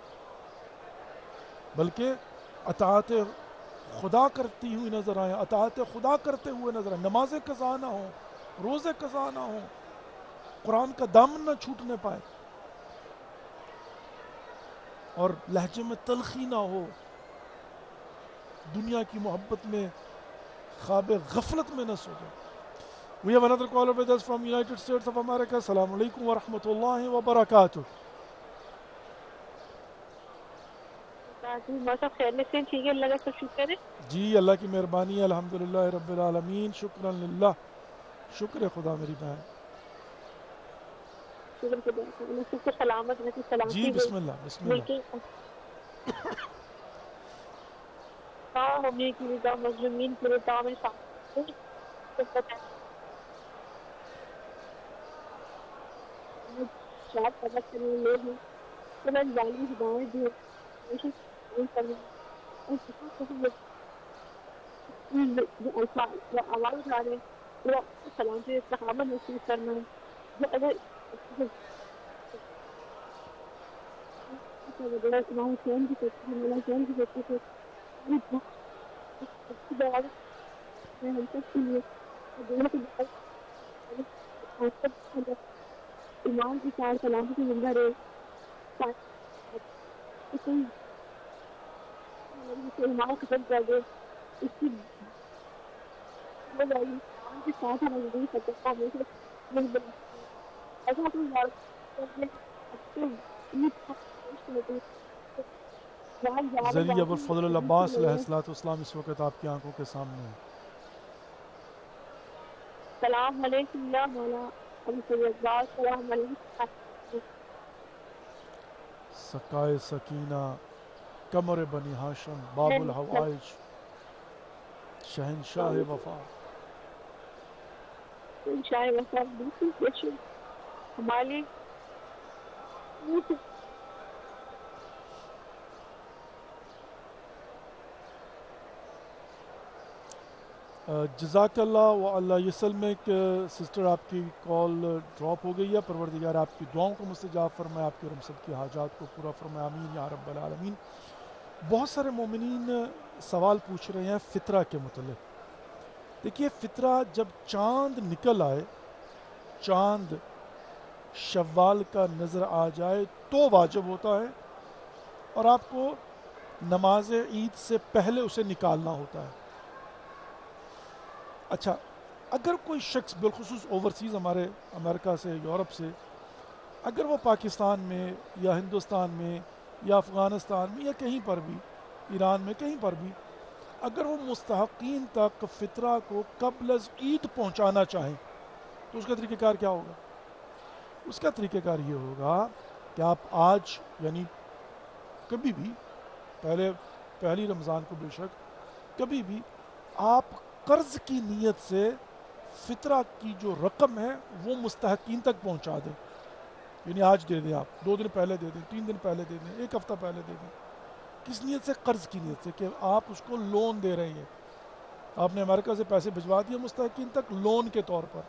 بلکہ اطاعت خدا کرتی ہوئی نظر آئیں، اطاعت خدا کرتے ہوئے نظر آئیں، نمازیں قضا نہ ہوں، روزے قضا نہ ہوں، قرآن کا دامن نہ چھوٹنے پائے، اور لہجے میں تلخی نہ ہو، دنیا کی محبت میں خواب غفلت میں نہ سو جائے. We have another caller with us from United States of America. السلام علیکم ورحمۃ اللہ وبرکاتہ. موسم خیریت سے ٹھیک ہے، اللہ کا شکر ہے. جی اللہ کی مہربانی ہے، الحمدللہ رب العالمین، شکرا للہ، شکر خدا میری بہن. شکر سلامت رہتی، جی سلامتی بسم اللہ بسم اللہ. لیکن ہونے کی رضا مظلومین کی رضا میں شامل شاید پتہ کرنے لوگ ہیں تو میں والی ہدایت جو ہمیشہ قبول کروں اور جو الفاظ جو آواز اٹھا رہے ہیں وہ سلام سے صحابہ نصیب کرنا ہے جو اگر امام حسین کی سچی مولا حسین کی سچی سے میں ہم سب کے لیے دونوں کے بعد ایمان کی چار سلامتی کی زندہ رہے ایمان ختم کر دے اس کی ایمان کے ساتھ ہمیں زندگی ختم ہمیشہ ایسا کوئی ذریعہ ابو الفضل العباس علیہ السلام اس وقت آپ کی آنکھوں کے سامنے ہے. السلام علیکم یا مولا ابو الفضل العباس السلام علیکم سقائے سکینہ قمر بنی ہاشم باب الحوائج شہنشاہ وفا. شاہ وفا بالکل خوشی ہمارے جزاک اللہ و اللہ. یہ اصل میں ایک سسٹر آپ کی کال ڈراپ ہو گئی ہے. پروردگار آپ کی دعاؤں کو مستجاب فرمائے, آپ کی اور ہم سب کی حاجات کو پورا فرمائے, آمین یا رب العالمین. بہت سارے مومنین سوال پوچھ رہے ہیں فطرہ کے متعلق. دیکھیے فطرہ جب چاند نکل آئے, چاند شوال کا نظر آ جائے تو واجب ہوتا ہے, اور آپ کو نماز عید سے پہلے اسے نکالنا ہوتا ہے. اچھا, اگر کوئی شخص بالخصوص اوورسیز ہمارے امریکہ سے, یورپ سے, اگر وہ پاکستان میں یا ہندوستان میں یا افغانستان میں یا کہیں پر بھی, ایران میں کہیں پر بھی, اگر وہ مستحقین تک فطرہ کو قبل از عید پہنچانا چاہیں تو اس کا طریقہ کار کیا ہوگا؟ اس کا طریقہ کار یہ ہوگا کہ آپ آج یعنی کبھی بھی پہلی رمضان کو بے شک کبھی بھی آپ قرض کی نیت سے فطرہ کی جو رقم ہے وہ مستحقین تک پہنچا دیں. یعنی آج دے دیں, آپ 2 دن پہلے دے دیں, 3 دن پہلے دے دیں, 1 ہفتہ پہلے دے دیں. کس نیت سے؟ قرض کی نیت سے, کہ آپ اس کو لون دے رہے ہیں. آپ نے امریکہ سے پیسے بھجوا دیے مستحقین تک لون کے طور پر.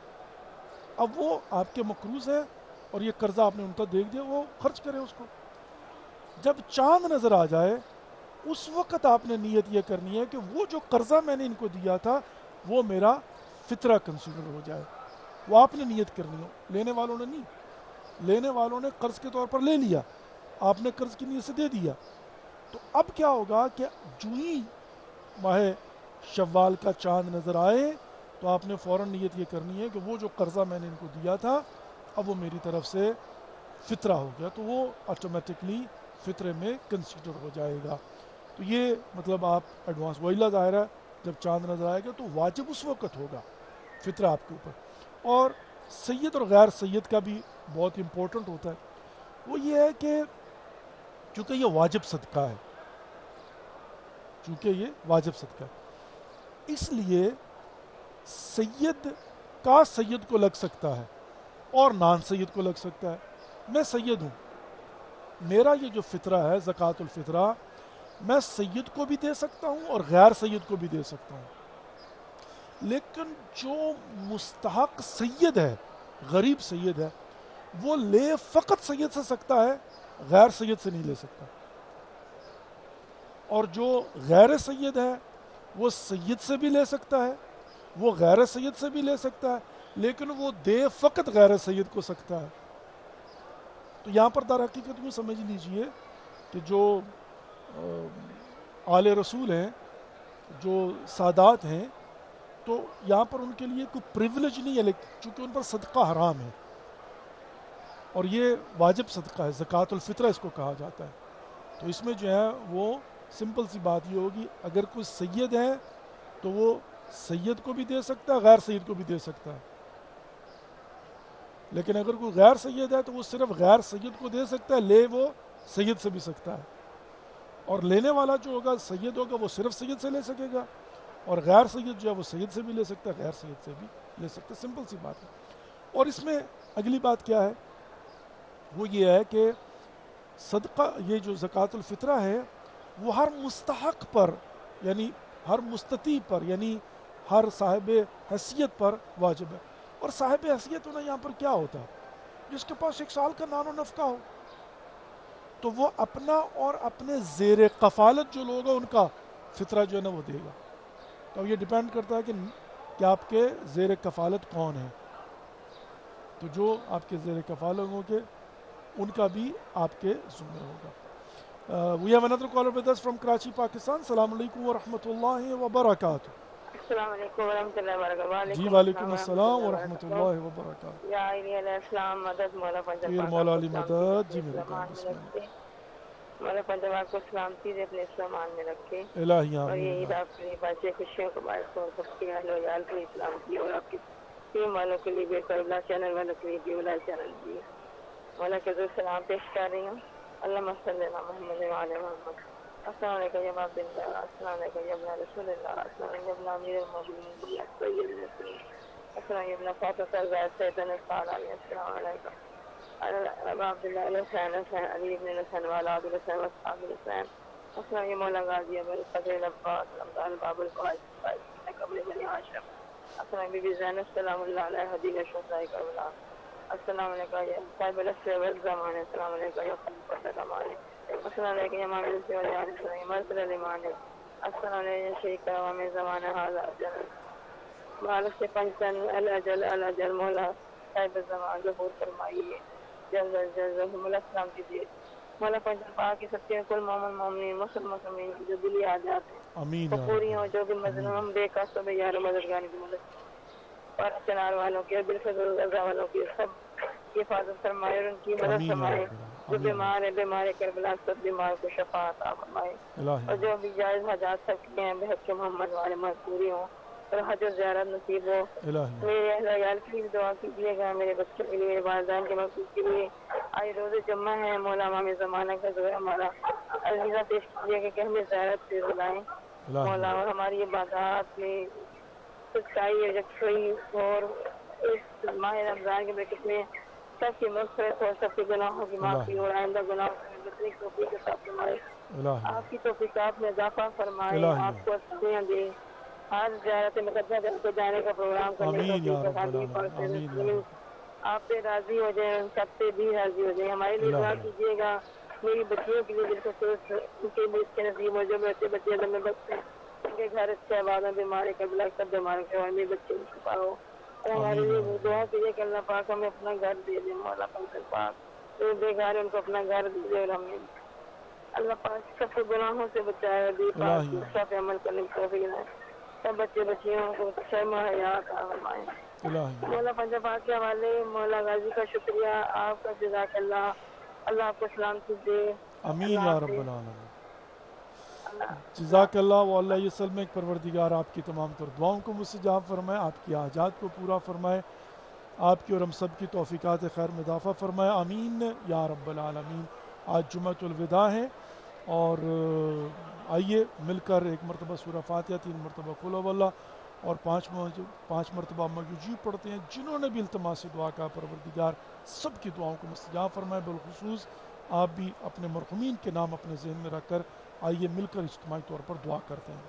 اب وہ آپ کے مقروض ہے اور یہ قرضہ آپ نے ان تک دے دیا, وہ خرچ کریں اس کو. جب چاند نظر آ جائے اس وقت آپ نے نیت یہ کرنی ہے کہ وہ جو قرضہ میں نے ان کو دیا تھا وہ میرا فطرہ کنسیڈر ہو جائے. وہ آپ نے نیت کرنی ہے, لینے والوں نے نہیں. لینے والوں نے قرض کے طور پر لے لیا, آپ نے قرض کی نیت سے دے دیا. تو اب کیا ہوگا کہ جو ہی ماہ شوال کا چاند نظر آئے تو آپ نے فوراً نیت یہ کرنی ہے کہ وہ جو قرضہ میں نے ان کو دیا تھا اب وہ میری طرف سے فطرہ ہو گیا, تو وہ آٹومیٹکلی فطرے میں کنسیڈر ہو جائے گا. تو یہ مطلب آپ ایڈوانس وہیلا ظاہر ہے جب چاند نظر آئے گا تو واجب اس وقت ہوگا فطرہ آپ کے اوپر. اور سید اور غیر سید کا بھی بہت امپورٹنٹ ہوتا ہے. وہ یہ ہے کہ چونکہ یہ واجب صدقہ ہے, اس لیے سید کا سید کو لگ سکتا ہے اور نان سید کو لگ سکتا ہے. میں سید ہوں, میرا یہ جو فطرہ ہے زکوٰۃ الفطرہ میں سید کو بھی دے سکتا ہوں اور غیر سید کو بھی دے سکتا ہوں. لیکن جو مستحق سید ہے, غریب سید ہے, وہ لے فقط سید سے سکتا ہے, غیر سید سے نہیں لے سکتا. اور جو غیر سید ہے وہ سید سے بھی لے سکتا ہے, وہ غیر سید سے بھی لے سکتا ہے, لیکن وہ دے فقط غیر سید کو سکتا ہے. تو یہاں پر در حقیقت میں سمجھ لیجئے کہ جو آل رسول ہیں, جو سادات ہیں, تو یہاں پر ان کے لیے کوئی پریویلیج نہیں ہے, لیکن چونکہ ان پر صدقہ حرام ہے اور یہ واجب صدقہ ہے, زکوٰۃ الفطرہ اس کو کہا جاتا ہے. تو اس میں جو ہے وہ سمپل سی بات یہ ہوگی, اگر کوئی سید ہے تو وہ سید کو بھی دے سکتا ہے, غیر سید کو بھی دے سکتا ہے. لیکن اگر کوئی غیر سید ہے تو وہ صرف غیر سید کو دے سکتا ہے, لے وہ سید سے بھی سکتا ہے. اور لینے والا جو ہوگا سید ہوگا وہ صرف سید سے لے سکے گا, اور غیر سید جو ہے وہ سید سے بھی لے سکتا ہے, غیر سید سے بھی لے سکتا ہے. سمپل سی بات ہے. اور اس میں اگلی بات کیا ہے, وہ یہ ہے کہ صدقہ یہ جو زکوٰۃ الفطرہ ہے وہ ہر مستحق پر یعنی ہر مستطیع پر یعنی ہر صاحب حیثیت پر واجب ہے. اور صاحب حیثیت ہونا یہاں پر کیا ہوتا ہے؟ جس کے پاس 1 سال کا نان و نفقہ ہو تو وہ اپنا اور اپنے زیر کفالت جو لوگ ہیں ان کا فطرہ جو ہے نا وہ دے گا. تو یہ ڈیپینڈ کرتا ہے کہ آپ کے زیر کفالت کون ہیں. تو جو آپ کے زیر کفالت ہوں گے ان کا بھی آپ کے ذمہ ہوگا. We have another caller with us from Karachi, Pakistan. السلام علیکم ورحمۃ اللہ وبرکاتہ. السلام علیکم ورحمۃ اللہ وبرکاتہ. جی وعلیکم السلام ورحمۃ اللہ وبرکاتہ. یا علیہ السلام مدد مولا پیر پنجاب مولا علی مدد. جی میرے کام بسم اللہ. مولا پنجاب کو سلامتی دے اپنے اسلامان میں رکھے الہی اور یہ عید آمین. آپ کے لیے بچے خوشیوں کو باعث ہو سب کے اہل و عیال کے لیے اسلام کی اور آپ کی ٹیم والوں کے لیے بھی کربلا چینل والوں کے لیے بھی اولا چینل بھی مولا کے ذو سلام پیش کر رہی ہوں. اللہم صلی علی محمد وعلی محمد. السلام علیکم یا باب اللہ. السلام علیکم یا ابن رسول اللہ. السلام علیکم یا ابن امیر المومنین یا سید المرسلین. السلام علیکم یا ابن فاطمہ الزہرا سیدنا الصالحین. السلام علیکم ابا عبداللہ علیہ السلام علی ابن الحسن والا عبد الحسن واصحاب الحسین. السلام علیکم مولا غازی ابو الفضل العباس رمضان باب القواعد قبل بنی ہاشم. السلام علیکم بی بی زینب سلام اللہ علیہ حدیث شہداء کربلا. السلام علیکم یا صاحب الاسر والزمان. السلام علیکم یا خلیفۃ الزمان. السلام علیکم یا امام الجواد السلام مرسل الایمان. السلام علیکم یا شریک عوام زمان ھذا اجل مالک سے پنجتن الاجل مولا صاحب الزمان ظہور فرمائیے جل مولا سلام کیجیے. مولا پنجتن پاک کی سب کے کل مومن مومنین مسلمین کی جو دلی حاجات ہیں آمین وہ پوری ہوں. جو بھی مظلوم بے قصد و بے یار و مددگار کی مدد اور چنار والوں کی اور بالفضل غزہ والوں کی سب کی حفاظت فرمائے اور ان کی مدد فرمائے. جو بیمار ہے بیمار کربلا سب بیمار کو شفا عطا فرمائے اور جو بھی جائز حاجات سب کے ہیں بحق محمد والے مذکوری ہوں اور حج و زیارت نصیب ہو. میرے اہل عیال کے لیے دعا کیجیے گا, میرے بچوں کے لیے, میرے والدین کے مقصود کے لیے. آج روز جمعہ ہے مولا امام زمانہ کا جو ہے ہمارا عزیزہ پیش کیجیے کہ ہمیں زیارت سے بلائیں مولا اور ہماری عبادات میں سچائی اور یکسوئی اور اس ماہ رمضان کے برکت میں سب کی مغفرت اور سب کے گناہوں کی معافی اور آئندہ گناہوں سے بچنے کی توفیق عطا فرمائے. آپ کی توفیقات میں اضافہ فرمائے. آپ کو اچھیاں دے. ہر زیارت مقدس کو جانے کا پروگرام کرنے کا آپ پہ راضی ہو جائیں, سب پہ بھی راضی ہو جائیں. ہمارے لیے دعا کیجیے گا, میری بچیوں کے لیے جن کو ان کے لیے اس کے نصیب ہو جو بچے بچے میں بچے ان کے گھر اچھے آباد ہیں, بیماری قبلہ سب بیمار کے میرے بچے کو چھپا ہو. اور ہمارے لیے دعا کیجیے کہ اللہ پاک ہمیں اپنا گھر دے دے. مولا پنجتن پاک جو بے گھر ان کو اپنا گھر دے دے اور ہمیں اللہ پاک سب سے گناہوں سے بچائے اور دی پاک اس پہ عمل کرنے کی توفیق دے. سب بچے بچیوں کو شرم و حیا عطا فرمائے. مولا پنجاب پاک کے حوالے مولا غازی کا شکریہ. آپ کا جزاک اللہ. اللہ آپ کو سلامتی دے. امین یا رب العالمین. جزاک اللہ. و اللہ یسلم ایک پروردگار آپ کی تمام تر دعاؤں کو مستجاب فرمائے, آپ کی حاجات کو پورا فرمائے, آپ کی اور ہم سب کی توفیقات خیر میں اضافہ فرمائے. آمین یا رب العالمین. آج جمعۃ الوداع ہے اور آئیے مل کر ایک مرتبہ سورہ فاتحہ, 3 مرتبہ قل هو اللہ اور 5 مرتبہ مجوجی پڑھتے ہیں. جنہوں نے بھی التماس دعا کا پروردگار سب کی دعاؤں کو مستجاب فرمائے. بالخصوص آپ بھی اپنے مرحومین کے نام اپنے ذہن میں رکھ کر آئیے مل کر اجتماعی طور پر دعا کرتے ہیں.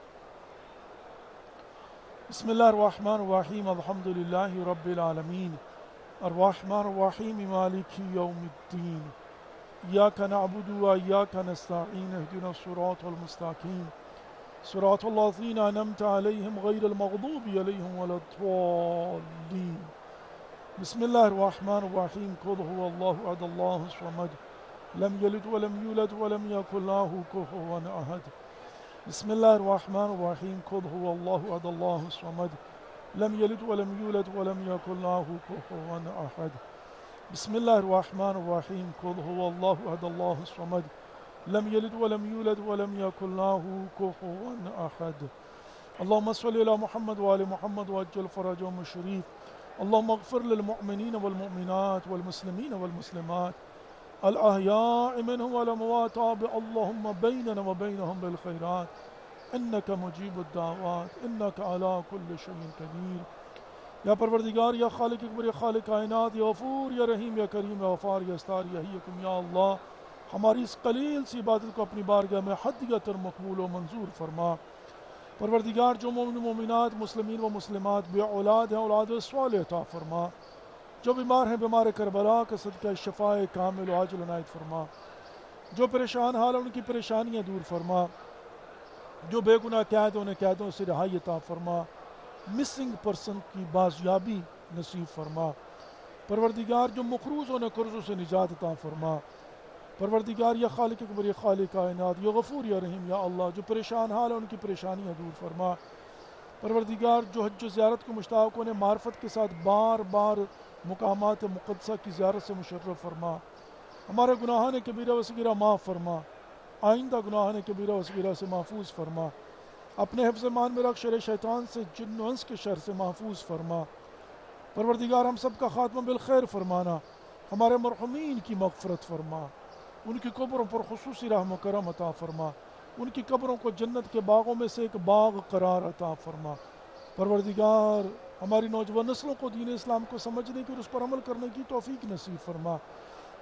بسم اللہ الرحمن الرحیم. الحمد للہ رب العالمین الرحمن الرحیم مالک یوم الدین. ایاک نعبد و ایاک نستعین. اهدنا الصراط المستقیم صراط الذین انعمت علیہم غیر المغضوب علیہم ولا الضالین. بسم اللہ الرحمن الرحیم. قل هو اللہ احد اللہ الصمد لم یلد ولم یولد ولم یکن له کفوا احد. بسم اللہ الرحمن الرحیم. قل هو اللہ احد اللہ الصمد لم یلد ولم یولد ولم یکن له کفوا احد. بسم اللہ الرحمن الرحیم. قل هو اللہ احد اللہ الصمد لم یلد ولم یولد ولم یکن له کفوا احد. اللهم صل على محمد وآل محمد وعجل فرجهم الشريف. اللهم اغفر للمؤمنين والمؤمنات والمسلمين والمسلمات الأحياء منهم والأموات. اللهم بيننا وبينهم بالخيرات إنك مجيب الدعوات إنك على كل شيء قدير. یا پروردگار, یا خالق اکبر, یا خالق کائنات, یا غفور, یا رحیم, یا کریم, یا غفار, یا ستار, یا حیکم, یا اللہ, ہماری اس قلیل سی عبادت کو اپنی بارگاہ میں حدیۃ مقبول و منظور فرما۔ پروردگار جو مومن مومنات مسلمین و مسلمات بے اولاد ہیں اولاد صالح عطا فرما، جو بیمار ہیں بیمار کربلا کا صدقہ شفاء کامل و عاجل عنایت فرما، جو پریشان حال ہیں ان کی پریشانیاں دور فرما، جو بے گناہ قید انہیں قیدوں سے رہائی عطا فرما، مسنگ پرسن کی بازیابی نصیب فرما۔ پروردگار جو مقروض انہیں قرضوں سے نجات عطا فرما۔ پروردگار یا خالق اکبر یا خالق کائنات یا غفور یا رحیم یا اللہ، جو پریشان حال ہیں ان کی پریشانیاں دور فرما۔ پروردگار جو حج و زیارت کو مشتاق انہیں معرفت کے ساتھ بار بار مقامات مقدسہ کی زیارت سے مشرف فرما۔ ہمارے گناہان کبیرہ و صغیرہ معاف فرما، آئندہ گناہان کبیرہ و صغیرہ سے محفوظ فرما۔ اپنے حفظ ایمان میں رکھ، شر شیطان سے جن و انس کے شر سے محفوظ فرما۔ پروردگار ہم سب کا خاتمہ بالخیر فرمانا، ہمارے مرحومین کی مغفرت فرما، ان کی قبروں پر خصوصی رحم و کرم عطا فرما، ان کی قبروں کو جنت کے باغوں میں سے ایک باغ قرار عطا فرما۔ پروردگار ہماری نوجوان نسلوں کو دین اسلام کو سمجھنے کی اور اس پر عمل کرنے کی توفیق نصیب فرما۔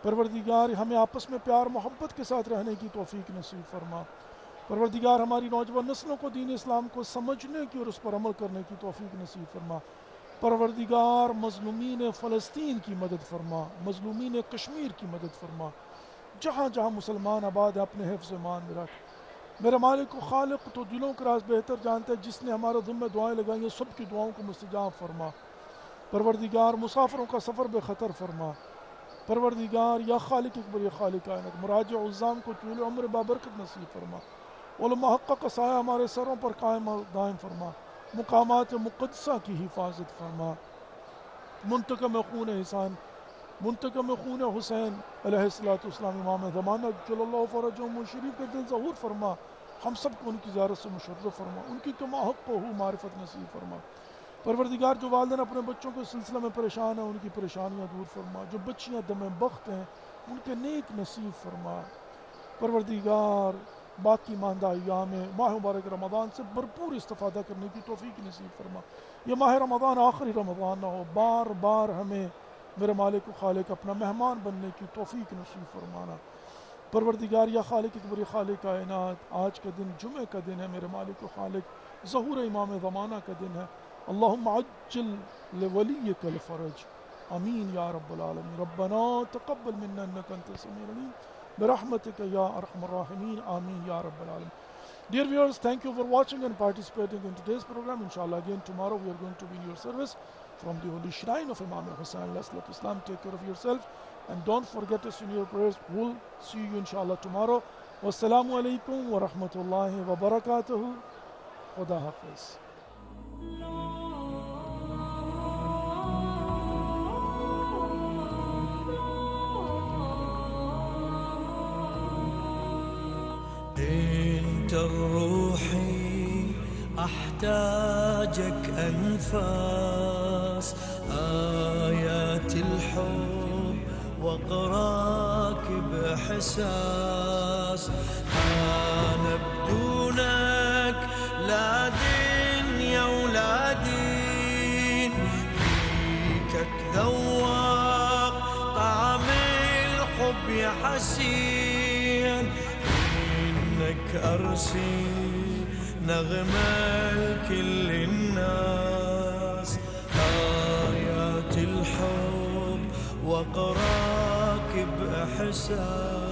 پروردگار ہمیں آپس میں پیار محبت کے ساتھ رہنے کی توفیق نصیب فرما۔ پروردگار ہماری نوجوان نسلوں کو دین اسلام کو سمجھنے کی اور اس پر عمل کرنے کی توفیق نصیب فرما۔ پروردگار مظلومین فلسطین کی مدد فرما، مظلومین کشمیر کی مدد فرما، جہاں جہاں مسلمان آباد ہے اپنے حفظ ایمان میں رکھ۔ میرے مالک و خالق تو دلوں کا راز بہتر جانتا ہے، جس نے ہمارے ذمہ دعائیں لگائی ہیں سب کی دعاؤں کو مستجاب فرما۔ پروردگار مسافروں کا سفر بے خطر فرما۔ پروردگار یا خالق اکبر یا خالق کائنات، مراجع عظام کو طول عمر بابرکت نصیب فرما۔ علماء حق کا سایہ ہمارے سروں پر قائم و دائم فرما۔ مقامات مقدسہ کی حفاظت فرما۔ منتقم خون حسین، منتقم خون حسین علیہ السلام امام زمانہ جل اللہ فرجہم شریف کے دل ظہور فرما۔ ہم سب کو ان کی زیارت سے مشرف فرما، ان کی کما حق کو معرفت نصیب فرما۔ پروردگار جو والدین اپنے بچوں کے سلسلہ میں پریشان ہیں ان کی پریشانیاں دور فرما، جو بچیاں دم بخت ہیں ان کے نیک نصیب فرما۔ پروردگار باقی ماندہ ایام ماہ مبارک رمضان سے بھرپور استفادہ کرنے کی توفیق نصیب فرما۔ یہ ماہ رمضان آخری رمضان نہ ہو، بار بار ہمیں میرے مالک و خالق اپنا مہمان بننے کی توفیق نصیب فرمانا۔ پروردگار یا خالق اکبر خالق کائنات، آج کا دن جمعہ کا دن ہے میرے مالک و خالق، ظہور امام زمانہ کا دن ہے۔ اللہم عجل لولیک الفرج، آمین یا رب العالمین۔ ربنا تقبل منا انک انت السمیع العلیم برحمتک یا ارحم الراحمین، آمین یا رب العالمین۔ Dear viewers, thank you for watching and participating in today's program. Inshallah, again tomorrow we are going to be in your service from the Holy Shrine of Imam Hussain alayhi salatu Islam. Take care of yourself and don't forget us in your prayers. We'll see you inshallah tomorrow. Wassalamu alaikum wa rahmatullahi wa barakatuhu. Khuda Hafiz. انت روحي احتاجك انفاس آيات الحب واقراك باحساس، انا بدونك لا دنيا ولا دين، فيك اتذوق طعم الحب يا حسين، أرسي نغمة لكل الناس، آيات الحب وأقراك بإحساس.